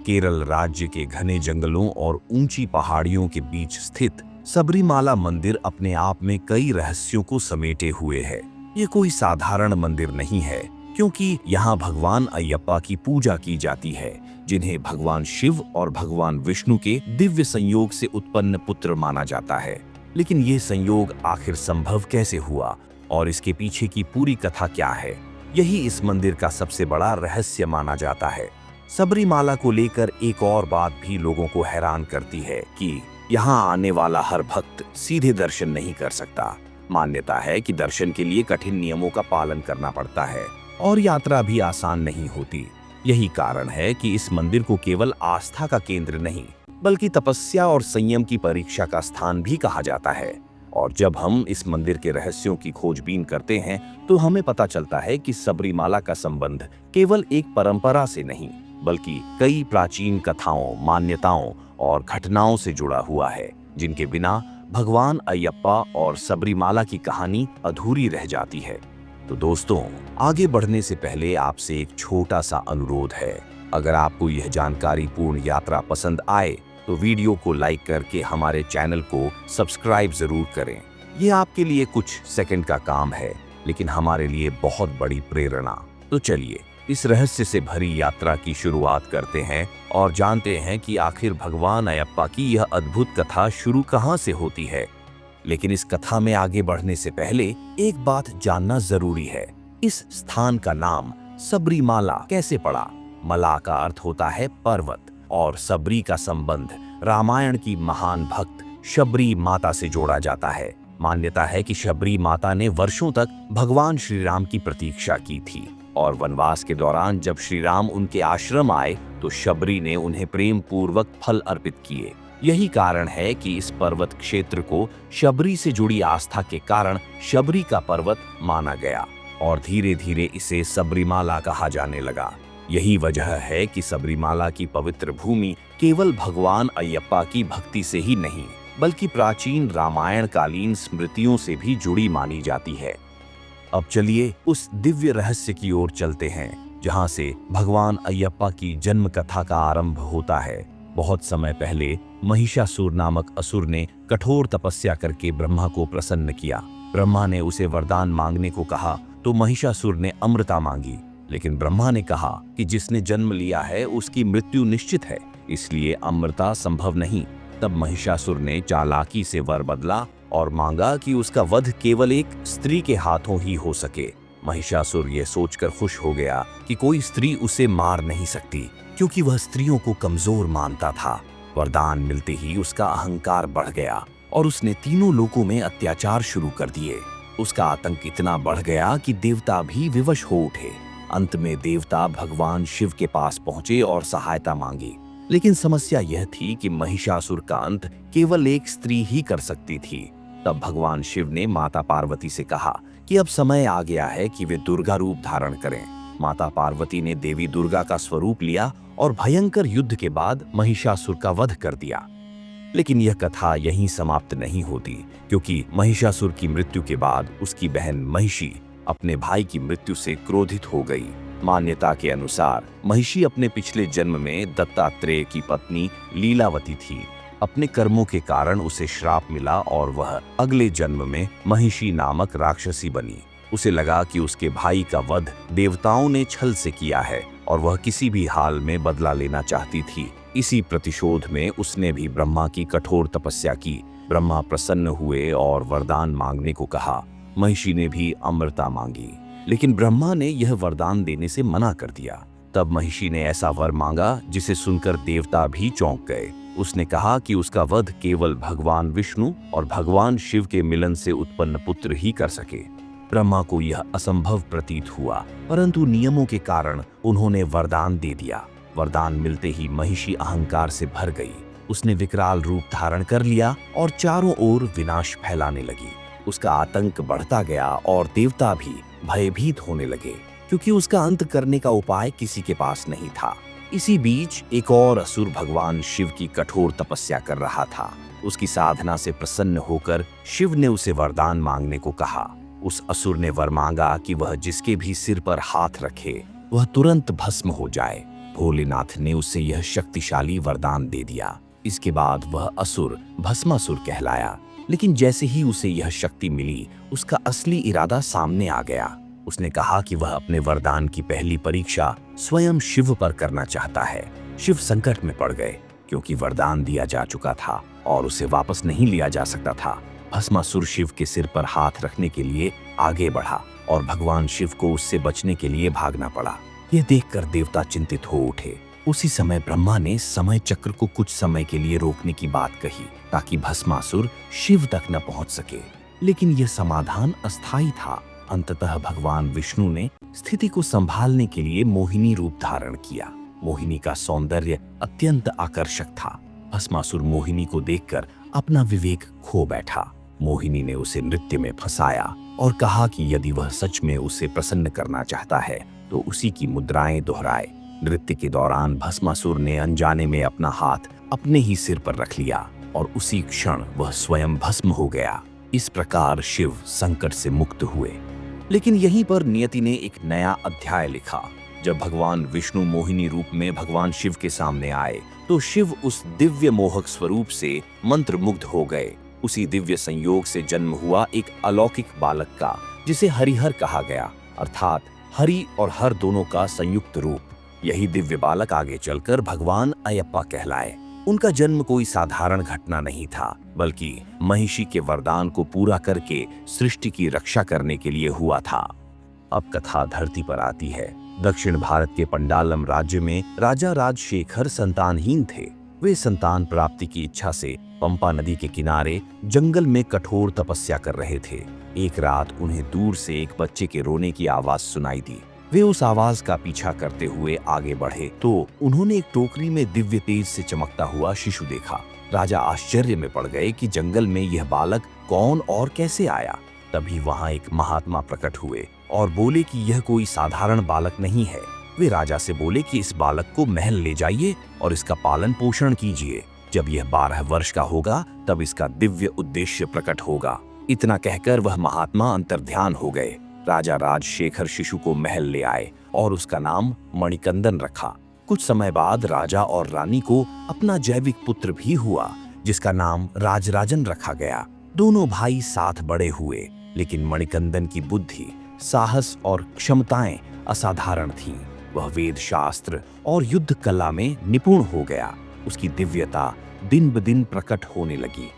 केरल राज्य के घने जंगलों और ऊंची पहाड़ियों के बीच स्थित सबरीमाला मंदिर अपने आप में कई रहस्यों को समेटे हुए है। ये कोई साधारण मंदिर नहीं है, क्योंकि यहाँ भगवान अयप्पा की पूजा की जाती है, जिन्हें भगवान शिव और भगवान विष्णु के दिव्य संयोग से उत्पन्न पुत्र माना जाता है। लेकिन ये संयोग आखिर संभव कैसे हुआ और इसके पीछे की पूरी कथा क्या है, यही इस मंदिर का सबसे बड़ा रहस्य माना जाता है। सबरीमाला को लेकर एक और बात भी लोगों को हैरान करती है कि यहाँ आने वाला हर भक्त सीधे दर्शन नहीं कर सकता। मान्यता है कि दर्शन के लिए कठिन नियमों का पालन करना पड़ता है और यात्रा भी आसान नहीं होती। यही कारण है कि इस मंदिर को केवल आस्था का केंद्र नहीं, बल्कि तपस्या और संयम की परीक्षा का स्थान भी कहा जाता है। और जब हम इस मंदिर के रहस्यों की खोजबीन करते हैं, तो हमें पता चलता है कि सबरीमाला का संबंध केवल एक परंपरा से नहीं, बल्कि कई प्राचीन कथाओं, मान्यताओं और घटनाओं से जुड़ा हुआ है, जिनके बिना भगवान अयप्पा और सबरीमाला की कहानी अधूरी रह जाती है। तो दोस्तों, आगे बढ़ने से पहले आपसे एक छोटा सा अनुरोध है। अगर आपको यह जानकारी पूर्ण यात्रा पसंद आए तो वीडियो को लाइक करके हमारे चैनल को सब्सक्राइब जरूर करें। ये आपके लिए कुछ सेकंड का काम है, लेकिन हमारे लिए बहुत बड़ी प्रेरणा। तो चलिए इस रहस्य से भरी यात्रा की शुरुआत करते हैं और जानते हैं कि आखिर भगवान अयप्पा की यह अद्भुत कथा शुरू कहां से होती है। लेकिन इस कथा में आगे बढ़ने से पहले एक बात जानना जरूरी है। इस स्थान का नाम सबरीमाला कैसे पड़ा? मला का अर्थ होता है पर्वत और सबरी का संबंध रामायण की महान भक्त शबरी माता से जोड़ा जाता है। मान्यता है कि शबरी माता ने वर्षों तक भगवान श्री राम की प्रतीक्षा की थी और वनवास के दौरान जब श्री राम उनके आश्रम आए तो शबरी ने उन्हें प्रेम पूर्वक फल अर्पित किए। यही कारण है कि इस पर्वत क्षेत्र को शबरी से जुड़ी आस्था के कारण शबरी का पर्वत माना गया और धीरे धीरे इसे सबरीमाला कहा जाने लगा। यही वजह है कि सबरीमाला की पवित्र भूमि केवल भगवान अयप्पा की भक्ति से ही नहीं, बल्कि प्राचीन रामायण कालीन स्मृतियों से भी जुड़ी मानी जाती है। अब चलिए उस दिव्य रहस्य की ओर चलते हैं, जहां से भगवान अयप्पा की जन्म कथा का आरंभ होता है। बहुत समय पहले महिषासुर नामक असुर ने कठोर तपस्या करके ब्रह्मा को प्रसन्न किया। ब्रह्मा ने उसे वरदान मांगने को कहा तो महिषासुर ने अमृता मांगी, लेकिन ब्रह्मा ने कहा कि जिसने जन्म लिया है उसकी मृत्यु निश्चित है, इसलिए अमृता संभव नहीं। तब महिषासुर ने चालाकी से वर बदला और मांगा कि उसका वध केवल एक स्त्री के हाथों ही हो सके। महिषासुर यह सोचकर खुश हो गया कि कोई स्त्री उसे मार नहीं सकती, क्योंकि वह स्त्रियों को कमजोर मानता था। वरदान मिलते ही उसका अहंकार बढ़ गया और उसने तीनों लोकों में अत्याचार शुरू कर दिए। उसका आतंक इतना बढ़ गया कि देवता भी विवश हो उठे। अंत में देवता भगवान शिव के पास पहुंचे और सहायता मांगी, लेकिन समस्या यह थी कि महिषासुर का अंत केवल एक स्त्री ही कर सकती थी। तब भगवान शिव ने माता पार्वती से कहा कि अब समय आ गया है कि वे दुर्गा रूप धारण करें। माता पार्वती ने देवी दुर्गा का स्वरूप लिया और भयंकर युद्ध के बाद महिषासुर का वध कर दिया। लेकिन यह कथा यहीं समाप्त नहीं होती, क्योंकि महिषासुर की मृत्यु के बाद उसकी बहन महिषी अपने भाई की मृत्यु से क्रोधित हो गई। मान्यता के अनुसार महिषी अपने पिछले जन्म में दत्तात्रेय की पत्नी लीलावती थी। अपने कर्मों के कारण उसे श्राप मिला और वह अगले जन्म में महिषी नामक राक्षसी बनी। उसे लगा कि उसके भाई का वध देवताओं ने छल से किया है और वह किसी भी हाल में बदला लेना चाहती थी। इसी प्रतिशोध में उसने भी ब्रह्मा की कठोर तपस्या की। ब्रह्मा प्रसन्न हुए और वरदान मांगने को कहा। महिषी ने भी अमृता मांगी, लेकिन ब्रह्मा ने यह वरदान देने से मना कर दिया। तब महिषी ने ऐसा वर मांगा जिसे सुनकर देवता भी चौंक गए। उसने कहा कि उसका वध केवल भगवान विष्णु और भगवान शिव के मिलन से उत्पन्न पुत्र ही कर सके। ब्रह्मा को यह असंभव प्रतीत हुआ, परंतु नियमों के कारण उन्होंने वरदान दे दिया। वरदान मिलते ही महिषी अहंकार से भर गई। उसने विकराल रूप धारण कर लिया और चारों ओर विनाश फैलाने लगी। उसका आतंक बढ़ता गया और देवता भी भयभीत होने लगे, क्योंकि उसका अंत करने का उपाय किसी के पास नहीं था। इसी बीच एक और असुर भगवान शिव की कठोर तपस्या कर रहा था। उसकी साधना से प्रसन्न होकर शिव ने उसे वरदान मांगने को कहा। उस असुर ने वर मांगा कि वह जिसके भी सिर पर हाथ रखे वह तुरंत भस्म हो जाए। भोलेनाथ ने उसे यह शक्तिशाली वरदान दे दिया। इसके बाद वह असुर भस्मासुर कहलाया। लेकिन जैसे ही उसे यह शक्ति मिली, उसका असली इरादा सामने आ गया। उसने कहा कि वह अपने वरदान की पहली परीक्षा स्वयं शिव पर करना चाहता है। शिव संकट में पड़ गए क्योंकि वरदान दिया जा चुका था और उसे वापस नहीं लिया जा सकता था। भस्मासुर शिव के सिर पर हाथ रखने के लिए आगे बढ़ा और भगवान शिव को उससे बचने के लिए भागना पड़ा। यह देखकर देवता चिंतित हो उठे। उसी समय ब्रह्मा ने समय चक्र को कुछ समय के लिए रोकने की बात कही ताकि भस्मासुर शिव तक न पहुंच सके। लेकिन यह समाधान अस्थायी था। अंततः भगवान विष्णु ने स्थिति को संभालने के लिए मोहिनी रूप धारण किया। मोहिनी का सौंदर्य अत्यंत आकर्षक था। भस्मासुर मोहिनी को देखकर अपना विवेक खो बैठा। मोहिनी ने उसे नृत्य में फंसाया और कहा कि यदि वह सच में उसे प्रसन्न करना चाहता है तो उसी की मुद्राएं दोहराए। नृत्य के दौरान भस्मासुर ने अनजाने में अपना हाथ अपने ही सिर पर रख लिया और उसी क्षण वह स्वयं भस्म हो गया। इस प्रकार शिव संकट से मुक्त हुए। लेकिन यहीं पर नियति ने एक नया अध्याय लिखा। जब भगवान विष्णु मोहिनी रूप में भगवान शिव के सामने आए तो शिव उस दिव्य मोहक स्वरूप से मंत्रमुग्ध हो गए। उसी दिव्य संयोग से जन्म हुआ एक अलौकिक बालक का, जिसे हरिहर कहा गया, अर्थात हरि और हर दोनों का संयुक्त रूप। यही दिव्य बालक आगे चलकर भगवान अयप्पा कहलाए। उनका जन्म कोई साधारण घटना नहीं था, बल्कि महिषी के वरदान को पूरा करके सृष्टि की रक्षा करने के लिए हुआ था। अब कथा धरती पर आती है। दक्षिण भारत के पंडालम राज्य में राजा राजशेखर संतानहीन थे। वे संतान प्राप्ति की इच्छा से पंपा नदी के किनारे जंगल में कठोर तपस्या कर रहे थे। एक रात उन्हें दूर से एक बच्चे के रोने की आवाज सुनाई दी। वे उस आवाज का पीछा करते हुए आगे बढ़े तो उन्होंने एक टोकरी में दिव्य तेज से चमकता हुआ शिशु देखा। राजा आश्चर्य में पड़ गए कि जंगल में यह बालक कौन और कैसे आया। तभी वहां एक महात्मा प्रकट हुए और बोले कि यह कोई साधारण बालक नहीं है। वे राजा से बोले कि इस बालक को महल ले जाइए और इसका पालन पोषण कीजिए। जब यह 12 वर्ष का होगा तब इसका दिव्य उद्देश्य प्रकट होगा। इतना कहकर वह महात्मा अंतर्ध्यान हो गए। राजा राजशेखर शिशु को महल ले आए और उसका नाम मणिकंदन रखा। कुछ समय बाद राजा और रानी को अपना जैविक पुत्र भी हुआ, जिसका नाम राजराजन रखा गया। दोनों भाई साथ बड़े हुए, लेकिन मणिकंदन की बुद्धि, साहस और क्षमताएं असाधारण थीं। वह वेद शास्त्र और युद्ध कला में निपुण हो गया। उसकी दिव्यता दिन ब दिन प्रकट होने लगी।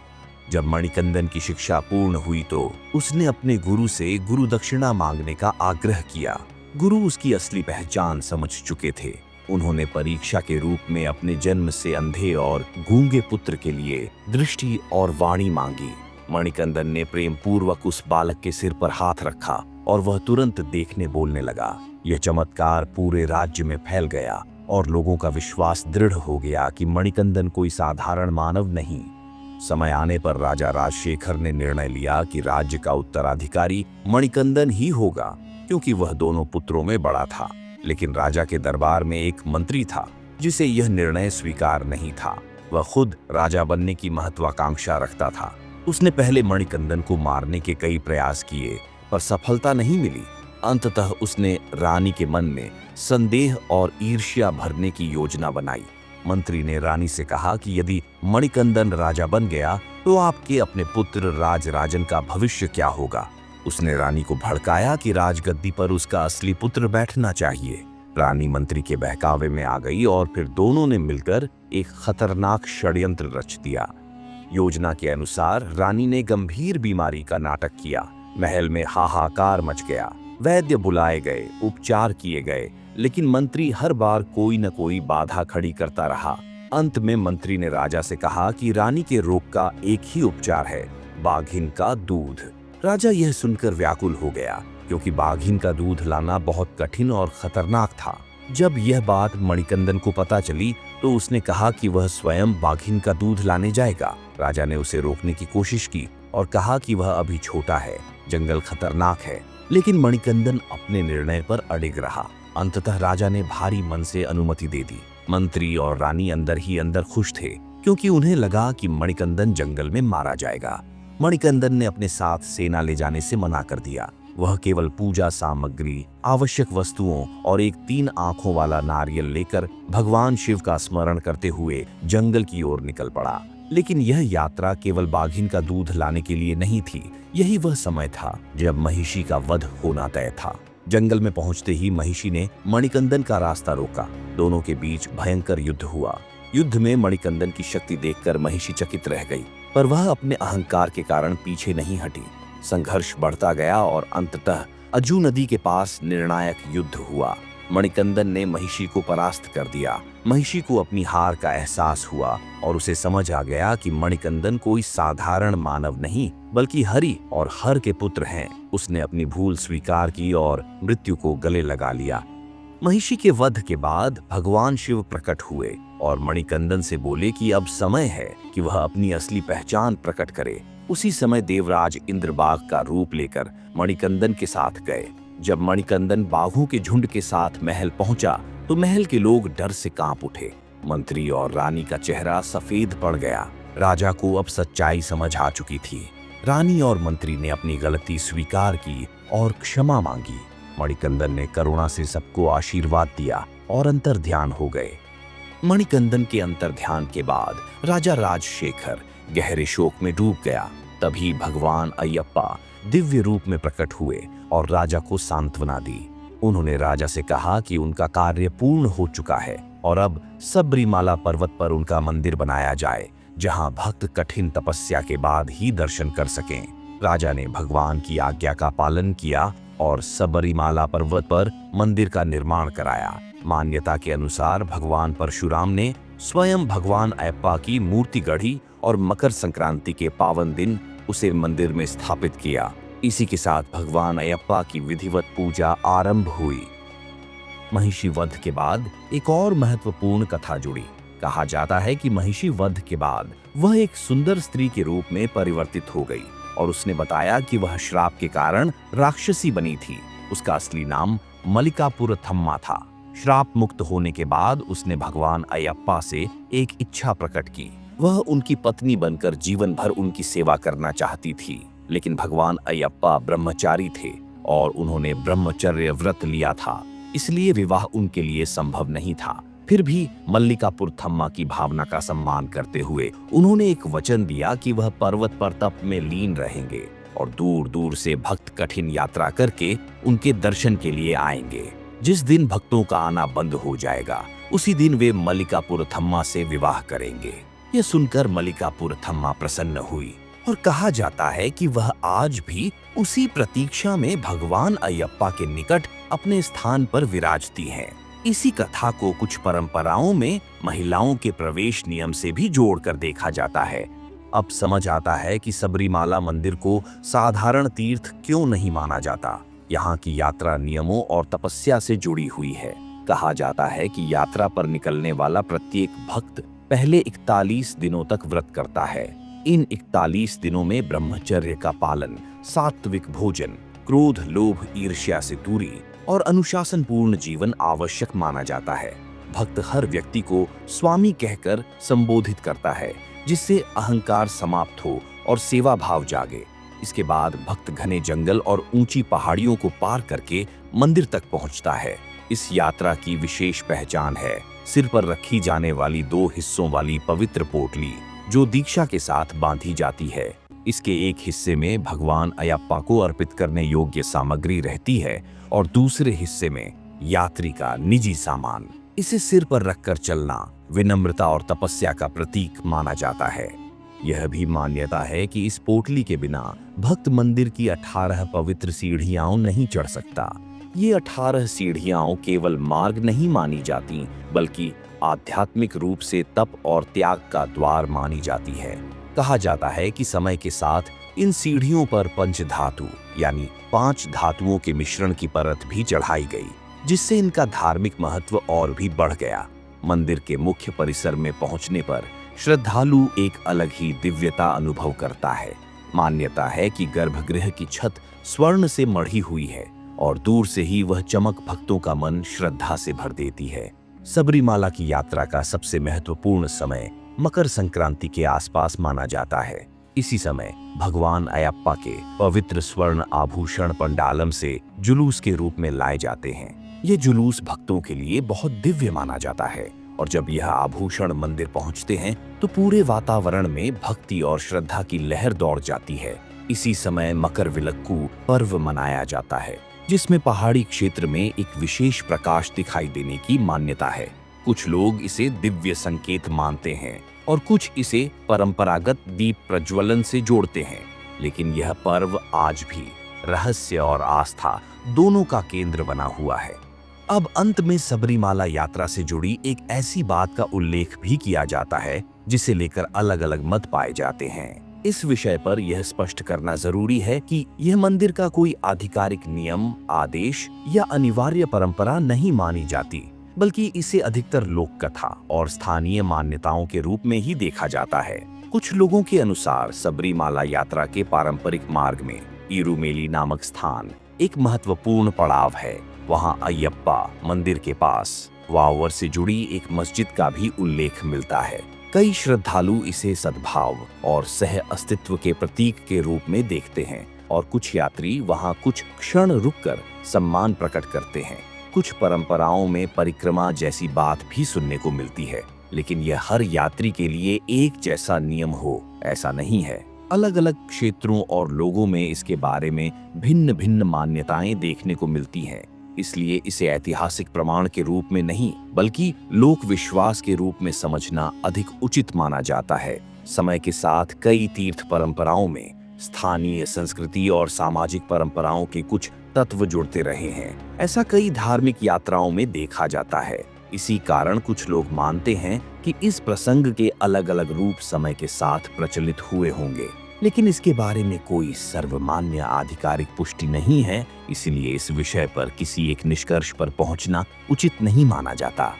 जब मणिकंदन की शिक्षा पूर्ण हुई तो उसने अपने गुरु से गुरु दक्षिणा मांगने का आग्रह किया। गुरु उसकी असली पहचान समझ चुके थे। उन्होंने परीक्षा के रूप में अपने जन्म से अंधे और गूंगे पुत्र के लिए दृष्टि और वाणी मांगी। मणिकंदन ने प्रेम पूर्वक उस बालक के सिर पर हाथ रखा और वह तुरंत देखने बोलने लगा। यह चमत्कार पूरे राज्य में फैल गया और लोगों का विश्वास दृढ़ हो गया कि मणिकंदन कोई साधारण मानव नहीं। समय आने पर राजा राजशेखर ने निर्णय लिया कि राज्य का उत्तराधिकारी मणिकंदन ही होगा, क्योंकि वह दोनों पुत्रों में बड़ा था। लेकिन राजा के दरबार में एक मंत्री था जिसे यह निर्णय स्वीकार नहीं था। वह खुद राजा बनने की महत्वाकांक्षा रखता था। उसने पहले मणिकंदन को मारने के कई प्रयास किए, पर सफलता नहीं मिली। अंततः उसने रानी के मन में संदेह और ईर्ष्या भरने की योजना बनाई। मंत्री ने रानी से कहा कि यदि मणिकंदन राजा बन गया तो आपके अपने पुत्र राजराजन का भविष्य क्या होगा। उसने रानी को भड़काया कि राजगद्दी पर उसका असली पुत्र बैठना चाहिए। रानी मंत्री के बहकावे में आ गई और फिर दोनों ने मिलकर एक खतरनाक षड्यंत्र रच दिया। योजना के अनुसार रानी ने गंभीर बीमारी का नाटक किया। महल में हाहाकार मच गया। वैद्य बुलाए गए, उपचार किए गए, लेकिन मंत्री हर बार कोई न कोई बाधा खड़ी करता रहा। अंत में मंत्री ने राजा से कहा कि रानी के रोग का एक ही उपचार है, बाघिन का दूध। राजा यह सुनकर व्याकुल हो गया, क्योंकि बाघिन का दूध लाना बहुत कठिन और खतरनाक था। जब यह बात मणिकंदन को पता चली तो उसने कहा कि वह स्वयं बाघिन का दूध लाने जाएगा। राजा ने उसे रोकने की कोशिश की और कहा कि वह अभी छोटा है, जंगल खतरनाक है, लेकिन मणिकंदन अपने निर्णय पर अडिग रहा। अंततः राजा ने भारी मन से अनुमति दे दी। मंत्री और रानी अंदर ही अंदर खुश थे, क्योंकि उन्हें लगा कि मणिकंदन जंगल में मारा जाएगा। मणिकंदन ने अपने साथ सेना ले जाने से मना कर दिया। वह केवल पूजा सामग्री, आवश्यक वस्तुओं और एक 3 आंखों वाला नारियल लेकर भगवान शिव का स्मरण करते हुए जंगल की ओर निकल पड़ा। लेकिन यह यात्रा केवल बाघिन का दूध लाने के लिए नहीं थी। यही वह समय था जब महिषी का वध होना तय था। जंगल में पहुंचते ही महिषी ने मणिकंदन का रास्ता रोका। दोनों के बीच भयंकर युद्ध हुआ। युद्ध में मणिकंदन की शक्ति देखकर महिषी चकित रह गई, पर वह अपने अहंकार के कारण पीछे नहीं हटी। संघर्ष बढ़ता गया और अंततः अजू नदी के पास निर्णायक युद्ध हुआ। मणिकंदन ने महिषी को परास्त कर दिया। महिषी को अपनी हार का एहसास हुआ और उसे समझ आ गया कि मणिकंदन कोई साधारण मानव नहीं बल्कि हरि और हर के पुत्र हैं। उसने अपनी भूल स्वीकार की और मृत्यु को गले लगा लिया। महिषी के वध के बाद भगवान शिव प्रकट हुए और मणिकंदन से बोले कि अब समय है कि वह अपनी असली पहचान प्रकट करे। उसी समय देवराज इंद्रबाघ का रूप लेकर मणिकंदन के साथ गए। जब मणिकंदन बाघों के झुंड के साथ महल पहुंचा तो महल के लोग डर से कांप उठे। मंत्री और रानी का चेहरा सफेद पड़ गया। राजा को अब सच्चाई समझ आ चुकी थी। रानी और मंत्री ने अपनी गलती स्वीकार की और क्षमा मांगी। मणिकंदन ने करुणा से सबको आशीर्वाद दिया और अंतर्ध्यान हो गए। मणिकंदन के अंतर्ध्यान के बाद राजा राजशेखर गहरे शोक में डूब गया। तभी भगवान अयप्पा दिव्य रूप में प्रकट हुए और राजा को सांत्वना दी। उन्होंने राजा से कहा कि उनका कार्य पूर्ण हो चुका है और अब सबरीमाला पर्वत पर उनका मंदिर बनाया जाए, जहां भक्त कठिन तपस्या के बाद ही दर्शन कर सकें। राजा ने भगवान की आज्ञा का पालन किया और सबरीमाला पर्वत पर मंदिर का निर्माण कराया। मान्यता के अनुसार भगवान परशुराम ने स्वयं भगवान अयप्पा की मूर्ति गढ़ी और मकर संक्रांति के पावन दिन उसे मंदिर में स्थापित किया। इसी के साथ भगवान अयप्पा की विधिवत पूजा आरंभ हुई। महिषी वध के बाद एक और महत्वपूर्ण कथा जुड़ी। कहा जाता है कि महिषी वध के बाद वह एक सुंदर स्त्री के रूप में परिवर्तित हो गई और उसने बताया कि वह श्राप के कारण राक्षसी बनी थी। उसका असली नाम मल्लिकापुरथम्मा था। श्राप मुक्त होने के बाद उसने भगवान अयप्पा से एक इच्छा प्रकट की। वह उनकी पत्नी बनकर जीवन भर उनकी सेवा करना चाहती थी। लेकिन भगवान अयप्पा ब्रह्मचारी थे और उन्होंने ब्रह्मचर्य व्रत लिया था, इसलिए विवाह उनके लिए संभव नहीं था। फिर भी मल्लिकापुरथम्मा की भावना का सम्मान करते हुए उन्होंने एक वचन दिया कि वह पर्वत पर तप में लीन रहेंगे और दूर दूर से भक्त कठिन यात्रा करके उनके दर्शन के लिए आएंगे। जिस दिन भक्तों का आना बंद हो जाएगा उसी दिन वे मल्लिकापुरथम्मा से विवाह करेंगे। यह सुनकर मल्लिकापुरथम्मा प्रसन्न हुई और कहा जाता है कि वह आज भी उसी प्रतीक्षा में भगवान अयप्पा के निकट अपने स्थान पर विराजती हैं। इसी कथा को कुछ परंपराओं में महिलाओं के प्रवेश नियम से भी जोड़कर देखा जाता है। अब समझ आता है कि सबरीमाला मंदिर को साधारण तीर्थ क्यों नहीं माना जाता। यहाँ की यात्रा नियमों और तपस्या से जुड़ी हुई है। कहा जाता है कि यात्रा पर निकलने वाला प्रत्येक भक्त पहले 41 दिनों तक व्रत करता है। इन 41 दिनों में ब्रह्मचर्य का पालन, सात्विक भोजन, क्रोध, लोभ, ईर्ष्या से दूरी और अनुशासन पूर्ण जीवन आवश्यक माना जाता है। भक्त हर व्यक्ति को स्वामी कहकर संबोधित करता है, जिससे अहंकार समाप्त हो और सेवा भाव जागे। इसके बाद भक्त घने जंगल और ऊंची पहाड़ियों को पार करके मंदिर तक पहुंचता है। इस यात्रा की विशेष पहचान है सिर पर रखी जाने वाली 2 हिस्सों वाली पवित्र पोटली, जो दीक्षा के साथ बांधी जाती है। इसके एक हिस्से में भगवान अयप्पा को अर्पित करने योग्य सामग्री रहती है और दूसरे हिस्से में यात्री का निजी सामान। इसे सिर पर रखकर चलना विनम्रता और तपस्या का प्रतीक माना जाता है। यह भी मान्यता है कि इस पोटली के बिना भक्त मंदिर की 18 पवित्र सीढ़ियां नहीं चढ़ सकता। ये 18 सीढ़ियां केवल मार्ग नहीं मानी जाती, बल्कि आध्यात्मिक रूप से तप और त्याग का द्वार मानी जाती है। कहा जाता है कि समय के साथ इन सीढ़ियों पर पंचधातु यानी 5 धातुओं के मिश्रण की परत भी चढ़ाई गई, जिससे इनका धार्मिक महत्व और भी बढ़ गया। मंदिर के मुख्य परिसर में पहुंचने पर श्रद्धालु एक अलग ही दिव्यता अनुभव करता है। मान्यता है कि गर्भगृह की छत स्वर्ण से मढ़ी हुई है और दूर से ही वह चमक भक्तों का मन श्रद्धा से भर देती है। सबरीमाला की यात्रा का सबसे महत्वपूर्ण समय मकर संक्रांति के आसपास माना जाता है। इसी समय भगवान अयप्पा के पवित्र स्वर्ण आभूषण पंडालम से जुलूस के रूप में लाए जाते हैं। ये जुलूस भक्तों के लिए बहुत दिव्य माना जाता है और जब यह आभूषण मंदिर पहुंचते हैं तो पूरे वातावरण में भक्ति और श्रद्धा की लहर दौड़ जाती है। इसी समय मकरविलक्कू पर्व मनाया जाता है, जिसमें पहाड़ी क्षेत्र में एक विशेष प्रकाश दिखाई देने की मान्यता है। कुछ लोग इसे दिव्य संकेत मानते हैं और कुछ इसे परंपरागत दीप प्रज्वलन से जोड़ते हैं, लेकिन यह पर्व आज भी रहस्य और आस्था दोनों का केंद्र बना हुआ है। अब अंत में सबरीमाला यात्रा से जुड़ी एक ऐसी बात का उल्लेख भी किया जाता है जिसे लेकर अलग अलग मत पाए जाते हैं। इस विषय पर यह स्पष्ट करना जरूरी है कि यह मंदिर का कोई आधिकारिक नियम, आदेश या अनिवार्य परंपरा नहीं मानी जाती, बल्कि इसे अधिकतर लोक कथा और स्थानीय मान्यताओं के रूप में ही देखा जाता है। कुछ लोगों के अनुसार सबरीमाला यात्रा के पारंपरिक मार्ग में इरुमेली नामक स्थान एक महत्वपूर्ण पड़ाव है। वहां अयप्पा मंदिर के पास वावर से जुड़ी एक मस्जिद का भी उल्लेख मिलता है। कई श्रद्धालु इसे सद्भाव और सह अस्तित्व के प्रतीक के रूप में देखते हैं और कुछ यात्री वहां कुछ क्षण रुककर सम्मान प्रकट करते हैं। कुछ परंपराओं में परिक्रमा जैसी बात भी सुनने को मिलती है, लेकिन यह हर यात्री के लिए एक जैसा नियम हो ऐसा नहीं है। अलग अलग क्षेत्रों और लोगों में इसके बारे में भिन्न भिन्न मान्यताएं देखने को मिलती हैं। इसलिए इसे ऐतिहासिक प्रमाण के रूप में नहीं बल्कि लोक विश्वास के रूप में समझना अधिक उचित माना जाता है। समय के साथ कई तीर्थ परंपराओं में स्थानीय संस्कृति और सामाजिक परंपराओं के कुछ तत्व जुड़ते रहे हैं। ऐसा कई धार्मिक यात्राओं में देखा जाता है। इसी कारण कुछ लोग मानते हैं कि इस प्रसंग के अलग अलग रूप समय के साथ प्रचलित हुए होंगे, लेकिन इसके बारे में कोई सर्वमान्य आधिकारिक पुष्टि नहीं है। इसलिए इस विषय पर किसी एक निष्कर्ष पर पहुंचना उचित नहीं माना जाता।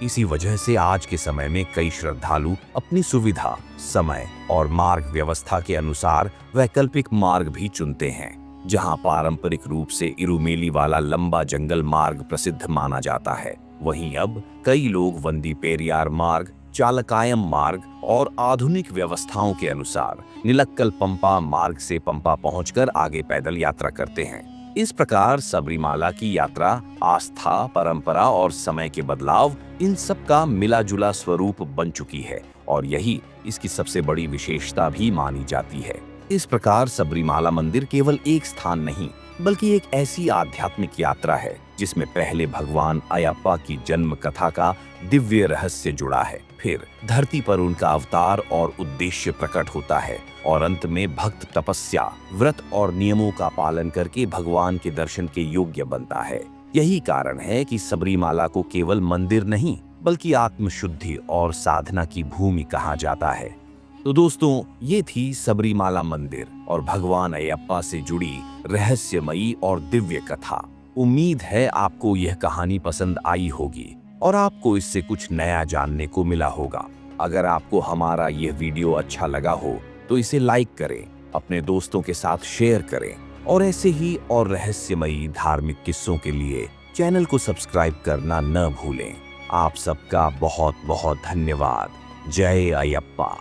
इसी वजह से आज के समय में कई श्रद्धालु अपनी सुविधा, समय और मार्ग व्यवस्था के अनुसार वैकल्पिक मार्ग भी चुनते हैं। जहां पारंपरिक रूप से इरुमेली वाला लंबा जंगल मार्ग प्रसिद्ध माना जाता है, वहीं अब कई लोग वंदी पेरियार मार्ग, चालकायम मार्ग और आधुनिक व्यवस्थाओं के अनुसार निलक्कल पंपा मार्ग से पंपा पहुंचकर आगे पैदल यात्रा करते हैं। इस प्रकार सबरीमाला की यात्रा आस्था, परंपरा और समय के बदलाव, इन सब का मिला जुला स्वरूप बन चुकी है और यही इसकी सबसे बड़ी विशेषता भी मानी जाती है। इस प्रकार सबरीमाला मंदिर केवल एक स्थान नहीं बल्कि एक ऐसी आध्यात्मिक यात्रा है जिसमें पहले भगवान अयप्पा की जन्म कथा का दिव्य रहस्य जुड़ा है, फिर धरती पर उनका अवतार और उद्देश्य प्रकट होता है और अंत में भक्त तपस्या, व्रत और नियमों का पालन करके भगवान के दर्शन के योग्य बनता है। यही कारण है कि सबरीमाला को केवल मंदिर नहीं बल्कि आत्मशुद्धि और साधना की भूमि कहा जाता है। तो दोस्तों, ये थी सबरीमाला मंदिर और भगवान अयप्पा से जुड़ी रहस्यमयी और दिव्य कथा। उम्मीद है आपको यह कहानी पसंद आई होगी और आपको इससे कुछ नया जानने को मिला होगा। अगर आपको हमारा यह वीडियो अच्छा लगा हो तो इसे लाइक करें, अपने दोस्तों के साथ शेयर करें और ऐसे ही और रहस्यमयी धार्मिक किस्सों के लिए चैनल को सब्सक्राइब करना न भूलें। आप सबका बहुत बहुत धन्यवाद। जय अयप्पा।